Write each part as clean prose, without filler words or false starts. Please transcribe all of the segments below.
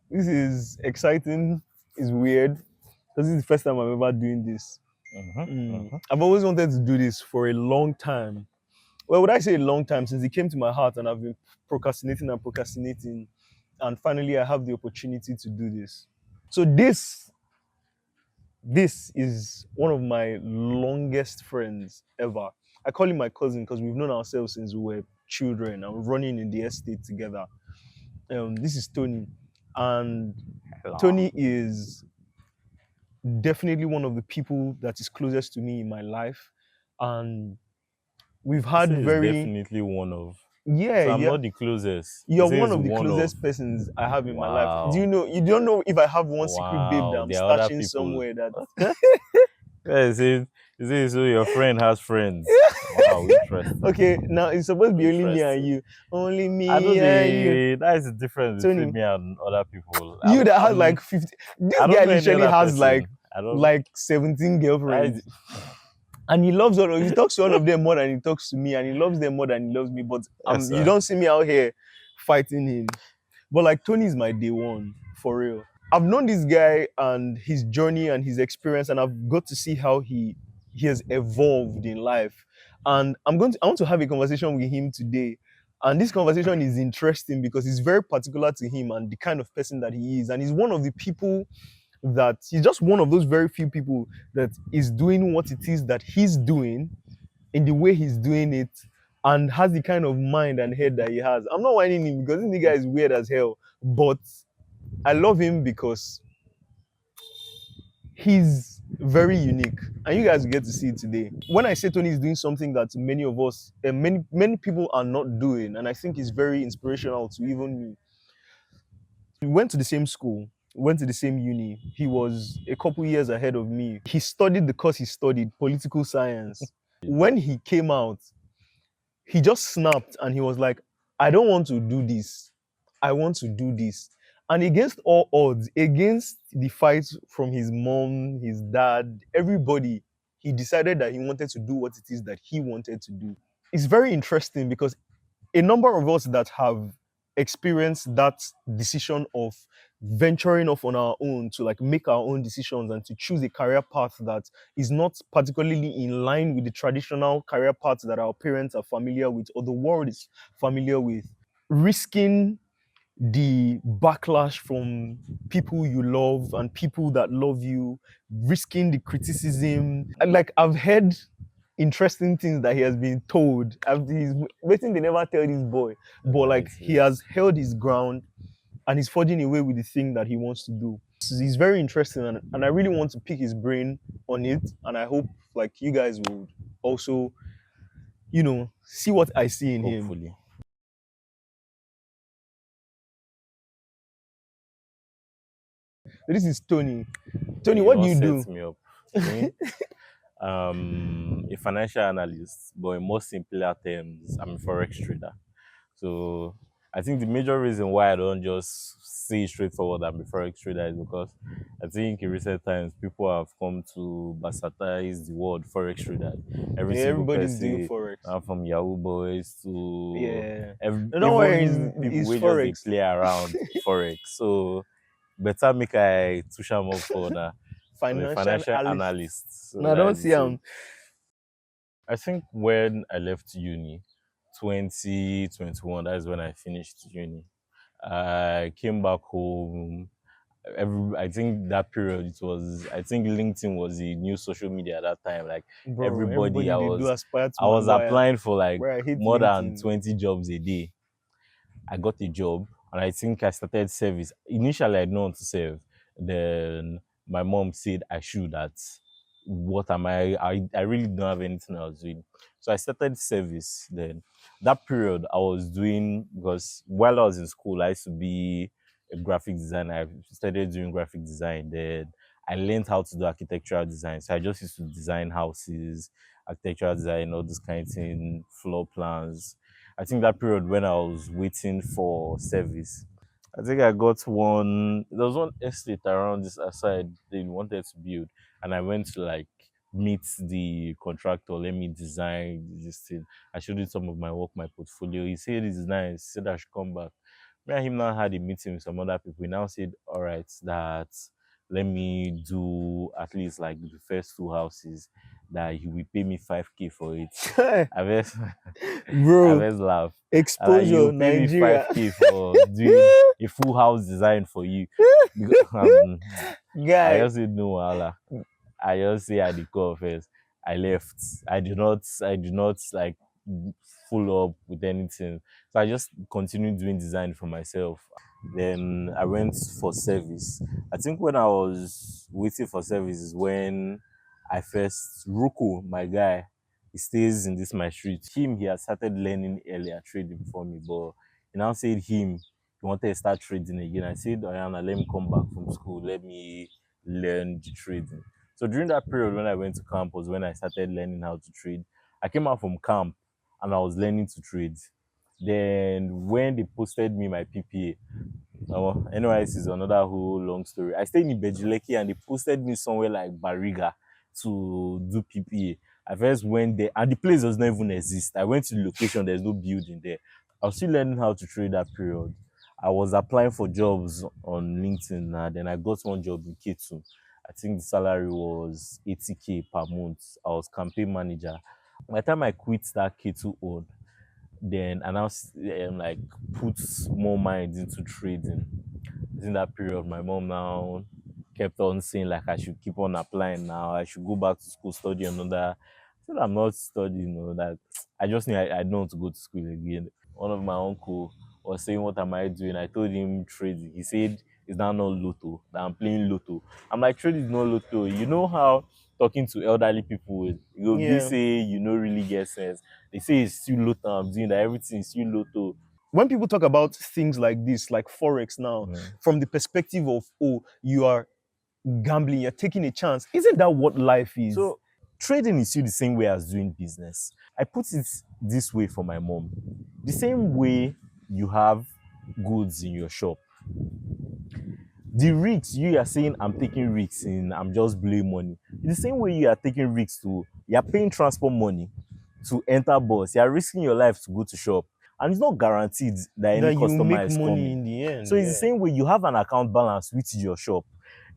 This is exciting. It's weird because this is the first time I'm ever doing this. I've always wanted to do this for a long time. Well, would I say a long time since it came to my heart and I've been procrastinating, and finally I have the opportunity to do this. So this is one of my longest friends ever. I call him my cousin because we've known ourselves since we were children and running in the estate together. This is Tony, and Hello. Tony is definitely one of the people that is closest to me in my life, and we've had This is very definitely one of. yeah So I'm yeah. not the closest. You're This one is of the one closest persons I have in my life. Wow. Do you know? You don't know if I have one secret babe that Wow. I'm There are other stashing people. somewhere that. Yeah, is it so your friend has friends? Wow, interesting. Okay, now it's supposed to be only me and Interesting. you. Only me I don't and you. know. That is the difference Tony, between me and other people. you that has like 50. This I don't guy know any literally other has person. I don't. like 17 girlfriends. And he loves all of he talks to all of them more than he talks to me, and he loves them more than he loves me. But Yes, you sir. don't see me out here fighting him. But like Tony is my day one, for real. I've known this guy and his journey and his experience, and I've got to see how he has evolved in life. And I want to have a conversation with him today. And this conversation is interesting because it's very particular to him and the kind of person that he is. And he's one of the people that he's just one of those very few people that is doing what it is that he's doing in the way he's doing it and has the kind of mind and head that he has. I'm not whining him because this nigga is weird as hell, but I love him because he's very unique, and you guys will get to see it today. When I say Tony is doing something that many of us, many people are not doing, and I think it's very inspirational to even me. We went to the same school, went to the same uni. He was a couple years ahead of me. He studied the course he studied, political science. When he came out, he just snapped and he was like, I don't want to do this. I want to do this. And against all odds, against the fight from his mom, his dad, everybody, he decided that he wanted to do what it is that he wanted to do. It's very interesting because a number of us that have experienced that decision of venturing off on our own to like make our own decisions and to choose a career path that is not particularly in line with the traditional career paths that our parents are familiar with or the world is familiar with, risking the backlash from people you love and people that love you, risking the criticism. And like I've heard interesting things that he has been told. He's waiting, they never tell this boy. But like he has held his ground and he's forging away with the thing that he wants to do. He's very interesting and I really want to pick his brain on it. And I hope like you guys would also, see what I see in him. Hopefully. This is Tony. Tony, what do you do? Sets me up. Me? A financial analyst, but in more simpler terms, I'm a forex trader. So I think the major reason why I don't just say straightforward I'm a forex trader is because I think in recent times people have come to bastardize the word forex trader. Everybody's doing forex. From Yahoo boys to don't worry, people it's who just play around forex. So better make I touch them up for that. Financial analyst. So no, I don't see him. I think when I left uni, 2021, that is when I finished uni. I came back home. I think that period I think LinkedIn was the new social media at that time. Like everybody I was applying for like more than 20 jobs a day. I got a job and I think I started service. Initially I didn't want to serve. Then my mom said I should that. What am I really don't have anything I was doing. So I started service then. That period I was doing, because while I was in school, I used to be a graphic designer. I started doing graphic design. Then I learned how to do architectural design. So I just used to design houses, architectural design, all this kind of thing, floor plans. I think that period when I was waiting for service, I think I got there was one estate around this aside they wanted to build, and I went to like meet the contractor, let me design this thing. I showed him some of my work, my portfolio. He said it's nice. He said I should come back. Me and him now had a meeting with some other people. He now said, all right, that let me do at least like the first two houses, that he will pay me 5K for it. I just Bro, laugh. exposure, You pay me Nigeria. 5K for doing a full house design for you. Because, I Guy. just said no, Allah. I just say at the call first. I left. I do not like follow up with anything. So I just continued doing design for myself. Then I went for service. I think when I was waiting for service is when I first Ruku, my guy, he stays in this my street. He had started learning earlier trading before me, but he now said he wanted to start trading again. I said, Ayana, let me come back from school. Let me learn the trading. So during that period when I went to camp was when I started learning how to trade. I came out from camp and I was learning to trade. Then when they posted me my PPA, NYS is another whole long story. I stayed in Bejuleki and they posted me somewhere like Bariga to do PPA. I first went there and the place does not even exist. I went to the location, there's no building there. I was still learning how to trade that period. I was applying for jobs on LinkedIn and then I got one job in K2. I think the salary was 80K per month. I was campaign manager. By the time I quit that K2 own, then I now like put more mind into trading. In that period, my mom now kept on saying like I should keep on applying now. I should go back to school, study another. I said I'm not studying, that I just knew I don't want to go to school again. One of my uncle was saying, "What am I doing?" I told him trading. He said, "Is that not lotto? That I'm playing lotto." I'm like, trading is not lotto. You know how talking to elderly people, they Yeah. say you don't really get sense. They say it's still lotto. I'm doing that. Everything is still lotto. When people talk about things like this, like Forex now, from the perspective of, oh, you are gambling, you're taking a chance, isn't that what life is? So trading is still the same way as doing business. I put it this way for my mom. The same way you have goods in your shop. The risks you are saying I'm taking risks in, I'm just blowing money. The same way you are taking risks to, you're paying transport money to enter bus, you're risking your life to go to shop. And it's not guaranteed that any that you customer make is money coming. in the end. So it's the same way you have an account balance with your shop.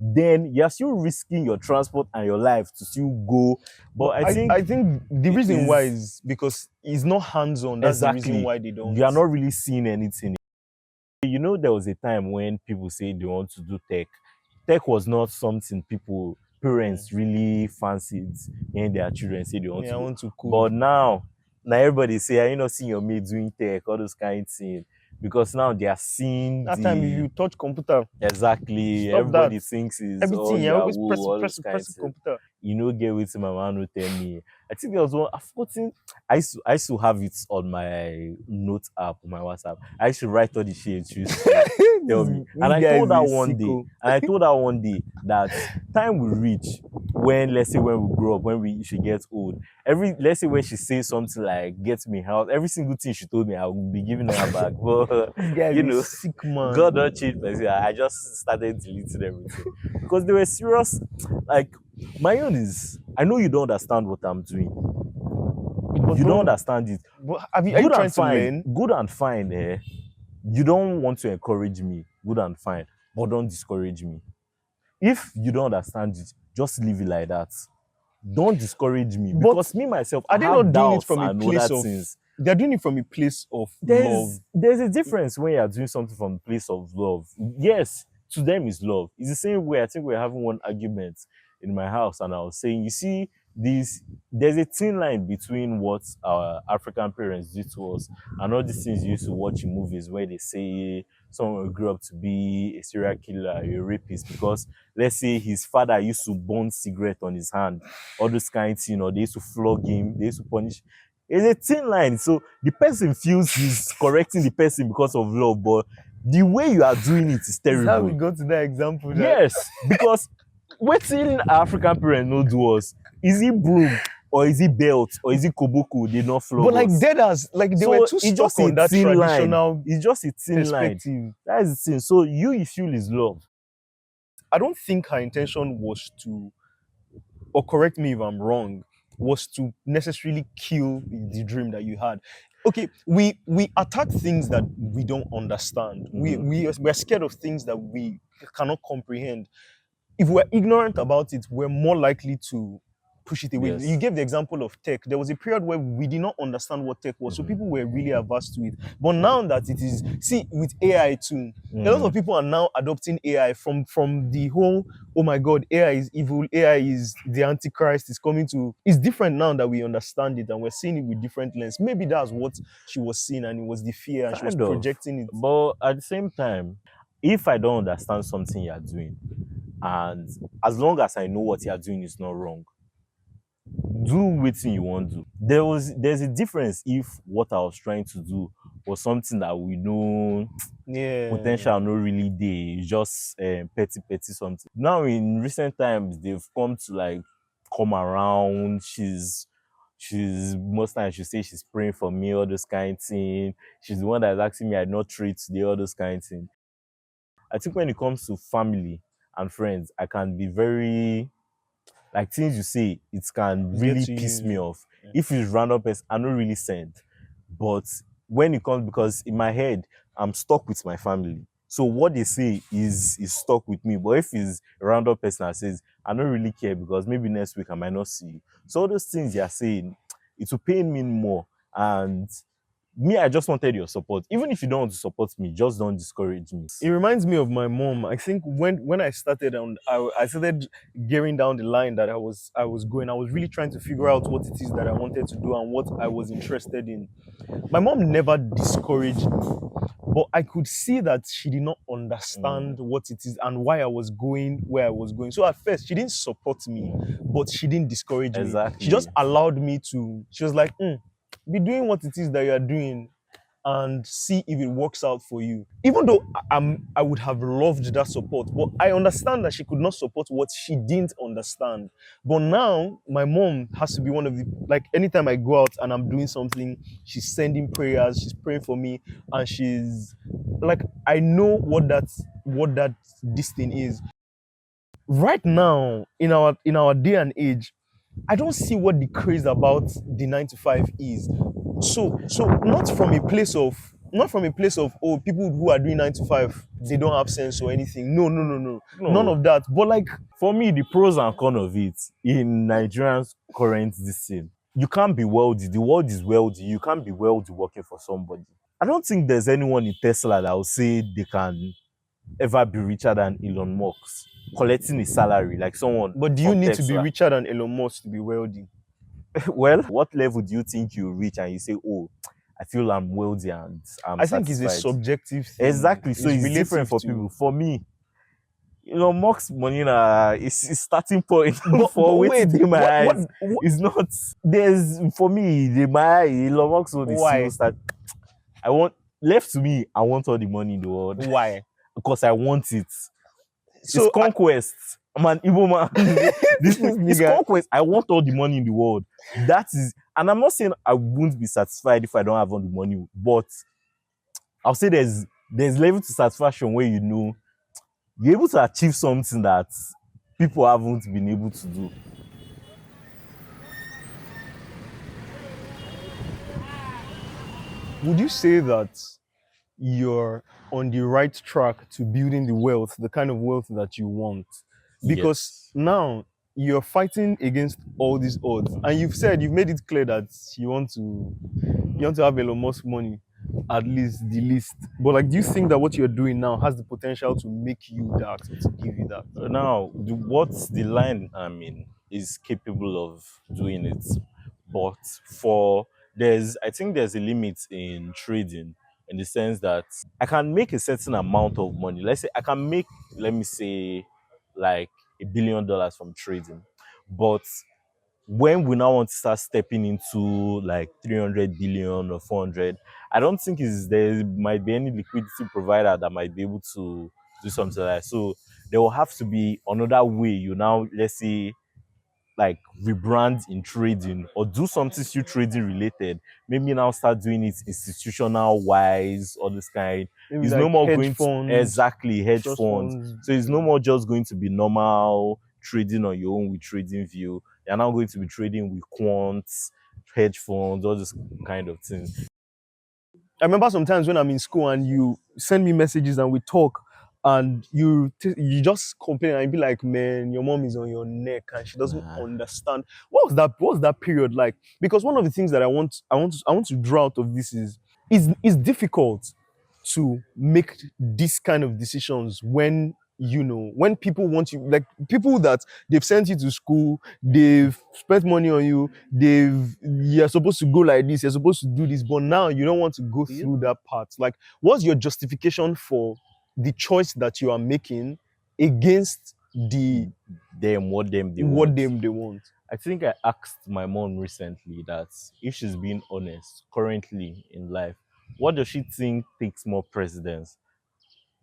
Then you're still risking your transport and your life to still go. But I think the reason why is because it's not hands-on. That's the reason exactly why they don't. you are not really seeing anything. You know, there was a time when people say they want to do tech. Tech was not something parents really fancied when their children say they want to I do. want to code. But now everybody say, "Are you not seeing your mate doing tech?" All those kind of things. Because now they are seeing that time if you touch computer, exactly stop everybody that. thinks is Everything, Yahoo, always all those press kinds of computer. you know, get with my man who tell me. I think there was one I've forgotten. I used to have it on my note app on my WhatsApp. I used to write all the shit she used to tell me. And I told her one day that time will reach when, let's say when we grow up, when we should get old. Let's say when she says something like get me house, every single thing she told me I will be giving her back. But you know, sick man. God don't cheat person. I just started deleting everything. Because they were serious. Like my own is I know you don't understand what I'm doing. But you don't understand it. But are you trying to learn? Good and fine, you don't want to encourage me. Good and fine. But don't discourage me. If you don't understand it, just leave it like that. Don't discourage me. Because me myself, are I they have not doing it doubts from a and place other of things. They're doing it from a place of love. There's a difference when you're doing something from a place of love. Yes, to them is love. It's the same way I think we're having one argument in my house, and I was saying, you see, there's a thin line between what our African parents do to us and all these things you used to watch in movies where they say someone will grow up to be a serial killer, a rapist, because let's say his father used to burn cigarette on his hand, all those kinds, they used to flog him, they used to punish. It's a thin line. So the person feels he's correcting the person because of love, but the way you are doing it is terrible. That's how we got to that example. Yes, because waiting African parents no do us. Is it broom or is it belt or is it koboko? They not flog but like us. deaders, like they were too stuck on that traditional. It's just a thin line. That is the thing. So you feel is love. I don't think her intention was to or correct me if I'm wrong, was to necessarily kill the dream that you had. Okay, we attack things that we don't understand. We're scared of things that we cannot comprehend. If we're ignorant about it, we're more likely to push it away. You Yes. gave the example of tech. There was a period where we did not understand what tech was, so Mhm. people were really averse to it. But now that it is, see, with AI too, a lot of people are now adopting AI from the whole, oh my God, AI is evil, AI is the Antichrist, is coming to. It's different now that we understand it and we're seeing it with different lens. Maybe that's what she was seeing, and it was the fear, and she was Kind of. projecting it. But at the same time, if I don't understand something you're doing, and as long as I know what you're doing is not wrong, do what you want to do. There's a difference if what I was trying to do was something that we know Yeah. potential not really there, it's just petty something. Now in recent times they've come to like come around. She's most times she say she's praying for me, all those kind of thing. She's the one that's asking me I not treat today, all those kind of thing. I think when it comes to family and friends, I can be very like things you say, it can Get really to piss you. me off. If it's random person, I don't really send. But when it comes, because in my head, I'm stuck with my family. So what they say is stuck with me. But if it's a random person that says, I don't really care because maybe next week I might not see you. So all those things you're saying, it will pain me more. And me, I just wanted your support. Even if you don't want to support me, just don't discourage me. It reminds me of my mom. I think when I started and I started gearing down the line that I was going, I was really trying to figure out what it is that I wanted to do and what I was interested in. My mom never discouraged me, but I could see that she did not understand what it is and why I was going where I was going. So at first, she didn't support me, but she didn't discourage me. Exactly. She just allowed me to. She was like, be doing what it is that you are doing and see if it works out for you. Even though I would have loved that support, but I understand that she could not support what she didn't understand. But now my mom has to be one of the, like, anytime I go out and I'm doing something, she's sending prayers, she's praying for me, and she's like, I know what that this thing is. Right now, in our day and age, I don't see what the craze about the 9 to 5 is. So not from a place of, oh, people who are doing 9 to 5, they don't have sense or anything. No. No. None of that. But like, For me, the pros and cons of it in Nigerians' current this thing, you can't be wealthy. The world is wealthy. You can't be wealthy working for somebody. I don't think there's anyone in Tesla that will say they can ever be richer than Elon Musk collecting a salary like someone. but do you from need to be Tesla. richer than Elon Musk to be wealthy? Well, what level do you think you reach and you say, oh, I feel I'm wealthy and I'm I think it's a satisfied? subjective thing. Exactly. So it's relative different for to- people. For me, Elon Musk's money is starting point But for wait, waiting in my what- eyes. It's not. There's for me my Elon Musk one is Why? still start. I want left to me. I want all the money in the world why? because I want it. So It's conquest. I'm an evil man. This is it's nigga. conquest. I want all the money in the world. That is, and I'm not saying I won't be satisfied if I don't have all the money, but I'll say there's level to satisfaction where you know you're able to achieve something that people haven't been able to do. Would you say that you're on the right track to building the wealth, the kind of wealth that you want? Because now you're fighting against all these odds, and you've made it clear that you want to have Elon Musk money, at least the least. But like, do you think that what you're doing now has the potential to make you that, or to give you that? Now, what's the line I'm in is capable of doing it, but I think there's a limit in trading in the sense that I can make a certain amount of money. Let's say I can make, let me say, like $1 billion from trading, but when we now want to start stepping into like 300 billion or 400, I don't think there might be any liquidity provider that might be able to do something like that. So there will have to be another way you now, let's say, like rebrand in trading or do something still trading related. Maybe now start doing it institutional wise or this kind. Maybe It's like no more hedge going funds, to exactly hedge trust funds. funds. So it's no more just going to be normal trading on your own with TradingView. You're now going to be trading with quants, hedge funds, all this kind of things. I remember sometimes when I'm in school and you send me messages and we talk, and you just complain and be like, man, your mom is on your neck and she doesn't understand. What was that period like? Because one of the things that I want to draw out of this is it's difficult to make this kind of decisions when when people want you, like people that they've sent you to school, they've spent money on you, you're supposed to go like this, you're supposed to do this, but now you don't want to go through that part. Like, what's your justification for the choice that you are making against what they want? I think I asked my mom recently that if she's being honest currently in life, what does she think takes more precedence?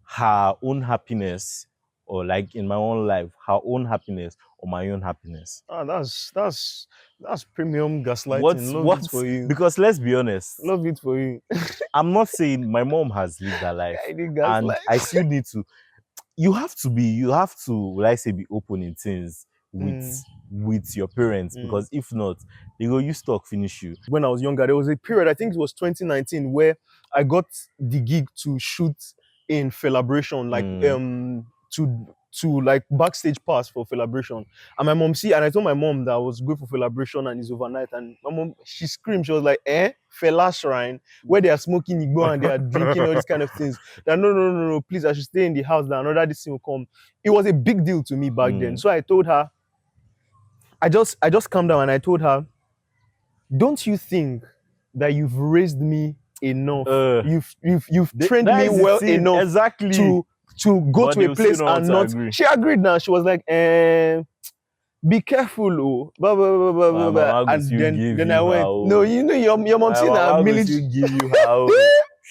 Her own happiness, or like in my own life, her own happiness or my own happiness? That's premium gaslighting. Love it for you. Because let's be honest, love it for you. I'm not saying my mom has lived her life, and I still need to. You have to, will I say, be open in things with your parents, because if not, they go, you stuck, finish you. When I was younger, there was a period, I think it was 2019, where I got the gig to shoot in Felabration, like to like backstage pass for Felabration. And my mom and I told my mom that I was going for Felabration and it's overnight, and my mom, she screamed, she was like, Fela Shrine, where they are smoking igbo and they are drinking all these kind of things. That no, please, I should stay in the house, that another this thing will come. It was a big deal to me back then. So I told her, I just calmed down and I told her, don't you think that you've raised me enough? You've trained me well enough to go but to a place and not agree. She agreed now. She was like, be careful, oh. Blah, blah, blah, blah, blah. And then I went, no, you know, your mom seen that military. Give you how.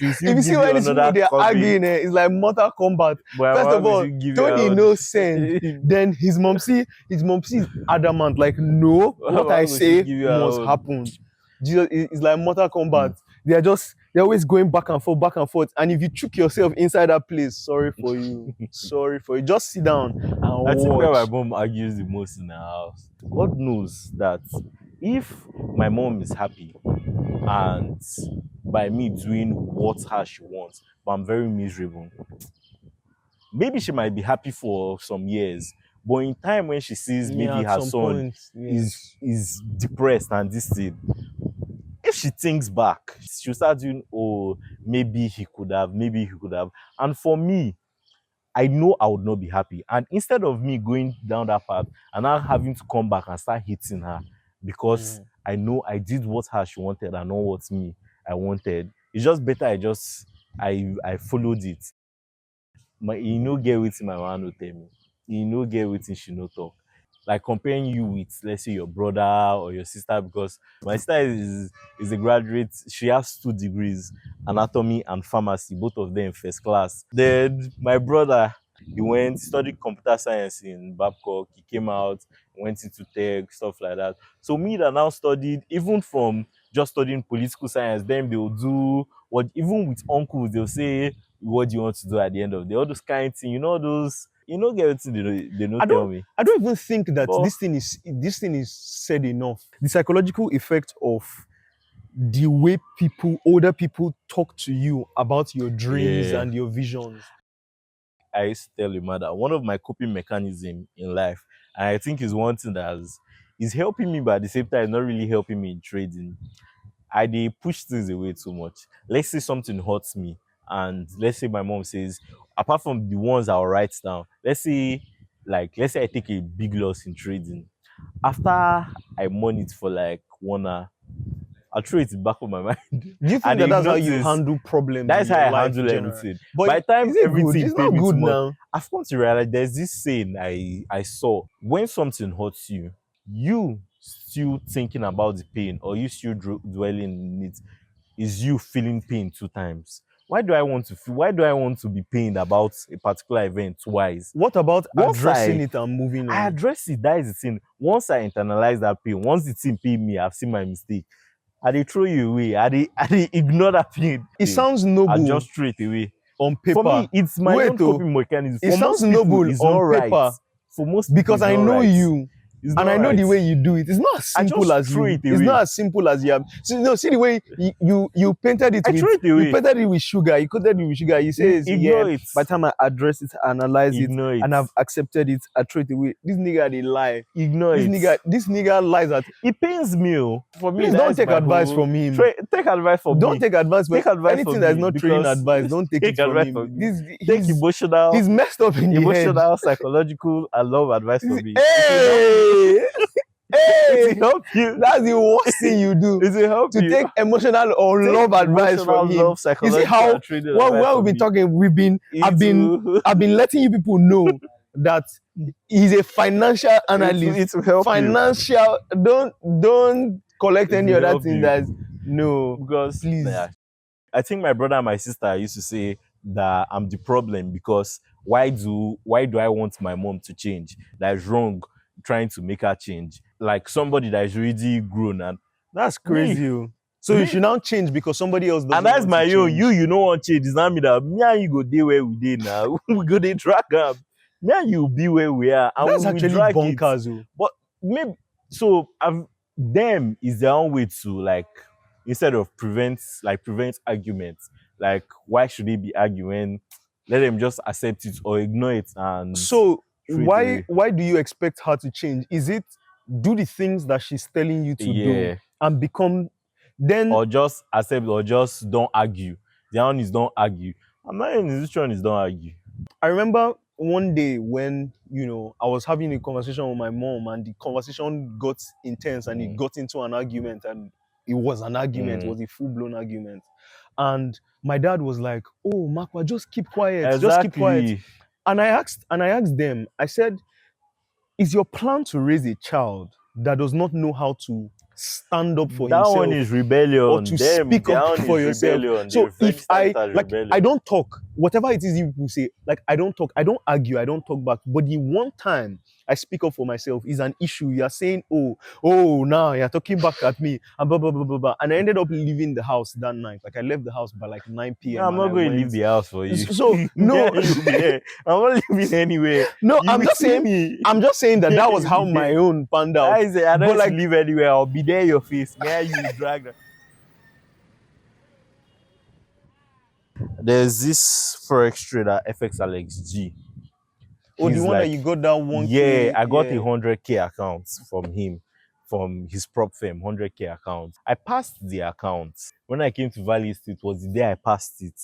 If you see why these people they are arguing, it's like Mortal Kombat. First of all, Tony knows sense. Then his mom is adamant, like, no, what I say must happen. Jesus, it's like Mortal Kombat. They're always going back and forth. And if you trick yourself inside that place, sorry for you. Just sit down and watch. I think where my mom argues the most in our house. God knows that if my mom is happy and by me doing what she wants, but I'm very miserable, maybe she might be happy for some years, but in time when she sees maybe her son is depressed and this thing, if she thinks back, she'll start doing, oh, maybe he could have. And for me, I know I would not be happy. And instead of me going down that path and now having to come back and start hitting her because I know I did what she wanted and not what I wanted, it's just better I followed it. Get with my man will tell me. Get with she no talk. Like comparing you with, let's say, your brother or your sister, because my sister is a graduate. She has 2 degrees, anatomy and pharmacy, both of them first class. Then my brother, he studied computer science in Babcock. He came out, went into tech, stuff like that. So me that now studied, even from just studying political science, then they'll do what, even with uncles, they'll say, what do you want to do at the end of the day? All those kind of things, those. Get what they don't tell me. I don't even think that this thing is said enough. The psychological effect of the way older people talk to you about your dreams and your visions. I used to tell you, that one of my coping mechanisms in life, and I think is one thing that is helping me, but at the same time, not really helping me in trading. I push things away too much. Let's say something hurts me, and let's say my mom says, apart from the ones I'll write down, let's say I take a big loss in trading. After I mourn it for like 1 hour, I'll throw it back of my mind. Do you think that's how you handle problems? That's how I handle everything. But by the time everything it's not good now. I've come to realize there's this saying I saw: when something hurts you, you still thinking about the pain, or you still dwelling in it, is you feeling pain 2 times. Why do I want to be pained about a particular event twice? What about addressing it and moving on? I address it. That is the thing. Once I internalize that pain, once the thing paid me, I've seen my mistake. I throw you away. I ignore that pain. It sounds noble. I just straight away. On paper. For me, it's my own coping mechanism. It sounds noble on paper. for most because people, I it's not know right. you. It's And not I know right. the way you do it. It's not as I simple just as throw you. it It's away. not as simple as you have. See the way you painted it I with throw it away. you painted it with sugar. You coated it with sugar. You say, yeah. Ignore it. By the time I address it, analyze it, Ignore it. and I've accepted it, I throw it away. This nigga they lie. Ignore it. This nigga lies at. It pains me. Oh. For me, Please don't take advice from him. Take advice from me. Don't take advice. Take advice anything from that's me not trading because advice, don't take it from advice him. from me. He's emotional, he's messed up in the head. emotional, psychological, and love advice from me. Hey, It will help you. That's the worst thing you do. It will help To you. take emotional or Take love advice emotional, from him. love, You see psychological, how and trading when advice we've from been me. talking, I've been letting you people know that he's a financial analyst. It will help Financial. Don't collect It any will other help thing you. that's no. because Please. yeah, I think my brother and my sister used to say that I'm the problem because why do I want my mom to change? That is wrong trying to make her change. Like somebody that is already grown and That's crazy. Oh. So Me- you should now change because somebody else doesn't and that's want my to own. change. You know want change. It's not me that me and you go there where we did now. We go there drag up. Me and you be where we are. And That's we will actually drag it. bonkers. Oh. Maybe so them is their own way to like instead of prevent arguments. Like why should they be arguing? Let them just accept it or ignore it and So throw it away. why do you expect her to change? Is it do the things that she's telling you to do Yeah. and become then Or just accept or just don't argue. The one is don't argue. I'm not in this one is don't argue. I remember one day when I was having a conversation with my mom and the conversation got intense and it got into an argument and it was an argument, it was a full-blown argument. And my dad was like, "Oh, Makwa, just keep quiet, just keep quiet." Exactly. And I asked them, I said, "Is your plan to raise a child that does not know how to stand up for That himself one is rebellion. or to speak that up one for is yourself?" rebellion. So They if I refer it as like, rebellion. I don't talk. Whatever it is you people say, like I don't talk, I don't argue, I don't talk back. But the one time I speak up for myself is an issue. You are saying, oh, now you're talking back at me, and blah blah blah blah blah. And I ended up leaving the house that night. Like I left the house by like 9 p.m. I'm not and I going to went- leave the house for you. So no, I'm not leaving anywhere. no, You I'm will just see saying. me. I'm just saying that was how my own panned out. I say I don't But like- leave anywhere. I'll be there in your face. Man, you drag that. There's this forex trader, FX Alex G. Oh, the He's one that like- you got that one. Yeah, I got a 100K account from him, from his prop firm, 100K account. I passed the account. When I came to Valley State, it was the day I passed it.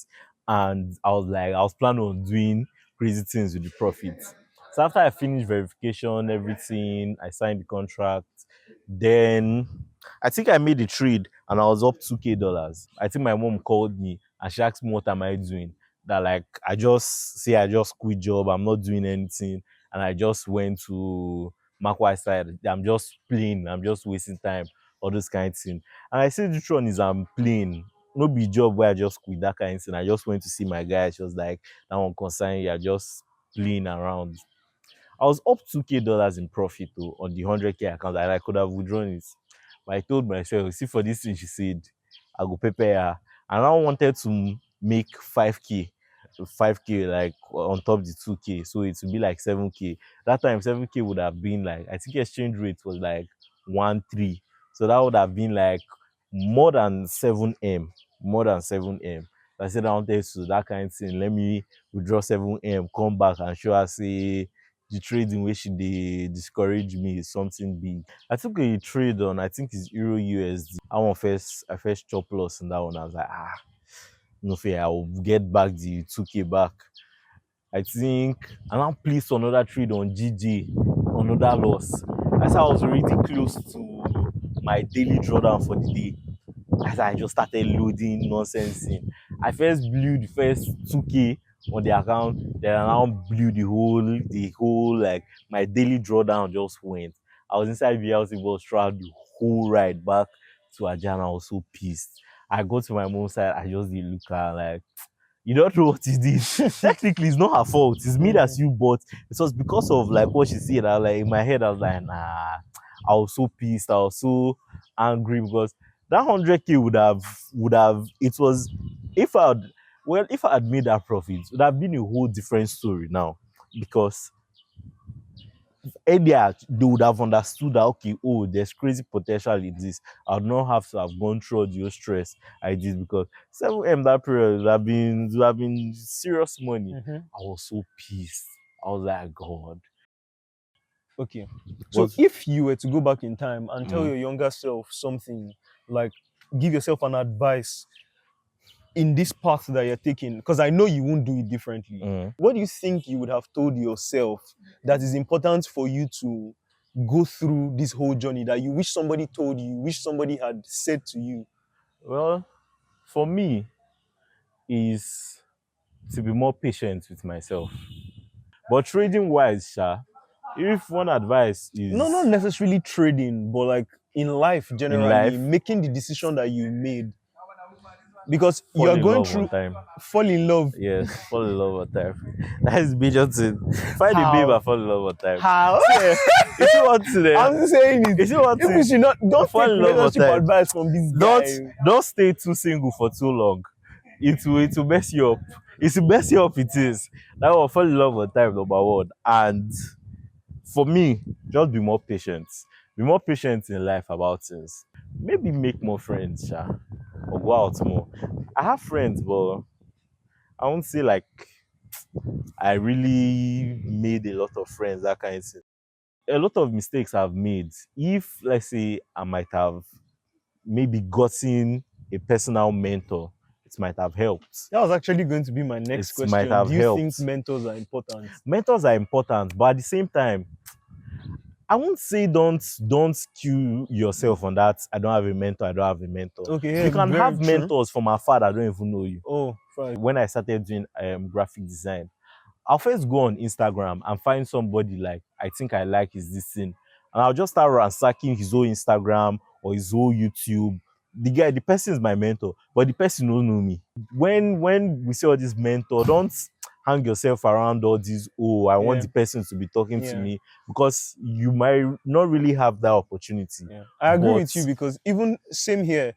And I was planning on doing crazy things with the profits. So after I finished verification, everything, I signed the contract. Then I think I made a trade and I was up $2K. I think my mom called me and she asked me what am I doing. That like I just quit job, I'm not doing anything, and I just went to Makwa side. I'm just playing, I'm just wasting time, all those kind of thing. And I said the truth is I'm playing. No be job where I just quit that kind of thing. I just went to see my guy. She was like, that one concern you, are just playing around. I was up $2K in profit though on the 100K account, and I could have withdrawn it. But I told myself, see for this thing, she said, I go prepare her. And I wanted to make 5K like on top the 2K. So it would be like 7K. That time 7K would have been like, I think exchange rate was like 1.3. So that would have been like more than 7M. I said I wanted to that kind of thing. Let me withdraw 7M, come back and show her say the trading which they discourage me is something big. I took a trade on, I think it's Euro USD. I first chop loss in that one. I was like, no fear, I will get back the 2K back. I think I now placed another trade on GJ, another loss. As I was already close to my daily drawdown for the day. As I just started loading nonsense in. I first blew the first 2K on the account, then I now blew the whole like my daily drawdown just went. I was inside VLC bus throughout the whole ride back to Ajana. I was so pissed. I go to my mom's side, I just did look at her like, you don't know what you did. Technically, it's not her fault. It's me that's you bought. It was because of like what she said. I like in my head, I was like, nah. I was so pissed. I was so angry because that 100K would have. It was if I had made that profit, it would have been a whole different story now because earlier they would have understood that okay, oh, there's crazy potential in this. I would not have to have gone through all the stress I did because 7M that period would have been serious money. Mhm. I was so pissed. I was like, God. Okay. So Was if you were to go back in time and tell Mm. your younger self something, like give yourself an advice in this path that you're taking, because I know you won't do it differently. What do you think you would have told yourself that is important for you to go through this whole journey that you wish somebody told you, wish somebody had said to you? well, for me, is to be more patient with myself. But trading wise, Sha, if one advice No, is not necessarily trading, but like in life in generally, life, making the decision that you made. Because you fall are in going love on through time. fall in love. Yes, fall in love on time. That is major thing. Find a babe How? and fall in love on time. How? See, you see what today? I'm saying it. You see what People should not don't fall take in love on relationship time. advice from this guy. Don't stay too single for too long. It will mess you up. It will mess you up. It is. That will fall in love on time, number one. And for me, just be more patient. Be more patient in life about things. Maybe make more friends, Sha, or go out more. I have friends, but I won't say like I really made a lot of friends, that kind of thing. A lot of mistakes I've made. If, let's say, I might have maybe gotten a personal mentor, it might have helped. That was actually going to be my next It might question. have Do you think helped. mentors are important? Mentors are important, but at the same time, I won't say don't kill yourself on that. I don't have a mentor. I don't have a mentor. Okay, yeah, You can very have true. mentors from afar that don't even know you. Oh, fine. When I started doing graphic design, I'll first go on Instagram and find somebody like I think I like is this thing, and I'll just start ransacking his whole Instagram or his whole YouTube. The person is my mentor, but the person don't know me. When we see all this mentor, don't hang yourself around all these. Oh, I want Yeah, the person to be talking to yeah, me because you might not really have that opportunity. yeah. I agree But with you because even same here.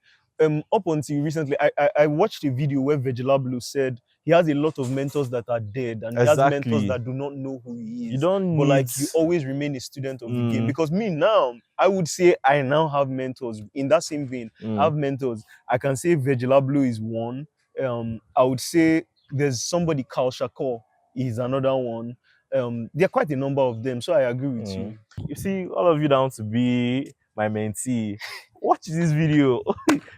Up until recently, I watched a video where Vegilablu said he has a lot of mentors that are dead and he has mentors exactly, that do not know who he you is. don't But need. like you always remain a student of the game. Mm, Because me now, I would say I now have mentors in that same vein. I mm, have mentors. I can say Vegilablu is one. I would say there's somebody, Carl Shakur is another one. There are quite a number of them, so I agree with mm. you. You see, all of you that want to be my mentee, watch this video.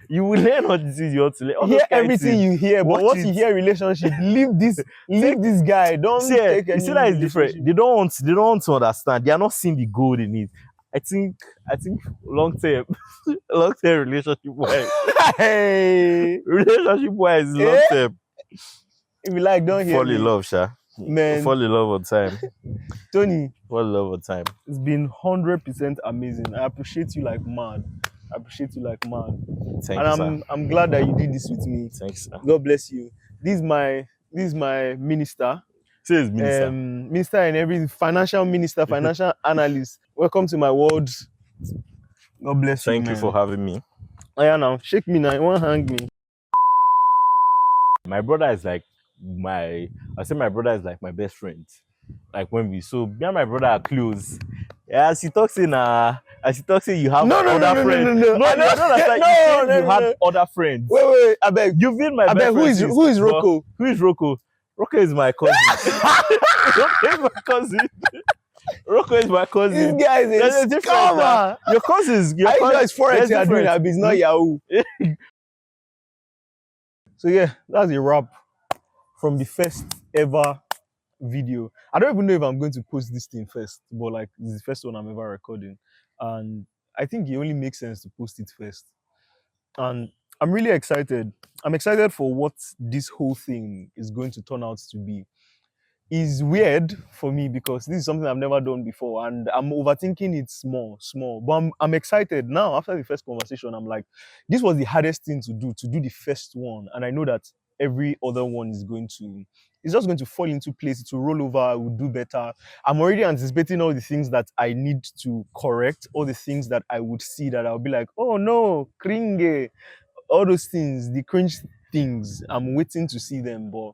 You will learn all the things you want to learn. All those Hear kind of everything things. you hear, but Watch once it. you hear relationship, See, leave this guy. Don't take you any see that is different. relationship. They don't want to understand. They are not seeing the gold in it. I think long term, long term Hey, relationship wise, long eh? term. If you like, don't hear Fall in me, love, Sha. man. Fall in love on time. Tony, Fall in love on time. it's been 100% amazing. I appreciate you like mad. I appreciate you like mad, Thank and you, sir. I'm glad that you did this with me. Thanks, sir. God bless you. This is my minister. Say it's minister. Minister and every financial minister, financial analyst. Welcome to my world. God bless you, Thank you for man. having me. Oh yeah, now shake me now. You want hang me? My brother is like I say my brother is like my best friend. Like when me and my brother are close. Yeah, as he talks in you have other friends. No. No, I you don't understand. You said you had other friends. Wait. I beg. You've been my I best beg. friend. Who is Rocco? Who is Rocco? Rocco is my cousin. Rocco is my cousin. Rocco is my cousin. This guy is There's a a difference now. scammer. Your cousins. Are you sure it's forex you are doing? difference. It's not Yahoo. So yeah, that's a wrap from the first ever video. I don't even know if I'm going to post this thing first, but like this is the first one I'm ever recording, and I think it only makes sense to post it first. And I'm really excited. I'm excited for what this whole thing is going to turn out to be. Is weird for me because this is something I've never done before, and I'm overthinking it small. But I'm excited now. After the first conversation, I'm like, this was the hardest thing to do the first one, and I know that every other one it's just going to fall into place. It will roll over. I will do better. I'm already anticipating all the things that I need to correct, all the things that I would see that I'll be like, oh no, cringe, all those things, the cringe things. I'm waiting to see them, but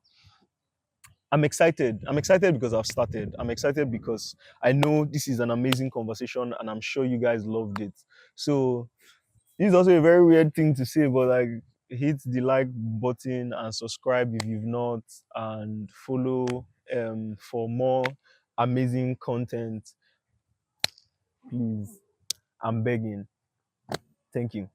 I'm excited. I'm excited because I've started. I'm excited because I know this is an amazing conversation and I'm sure you guys loved it. So this is also a very weird thing to say, but like hit the like button and subscribe if you've not, and follow for more amazing content. Please, I'm begging. Thank you.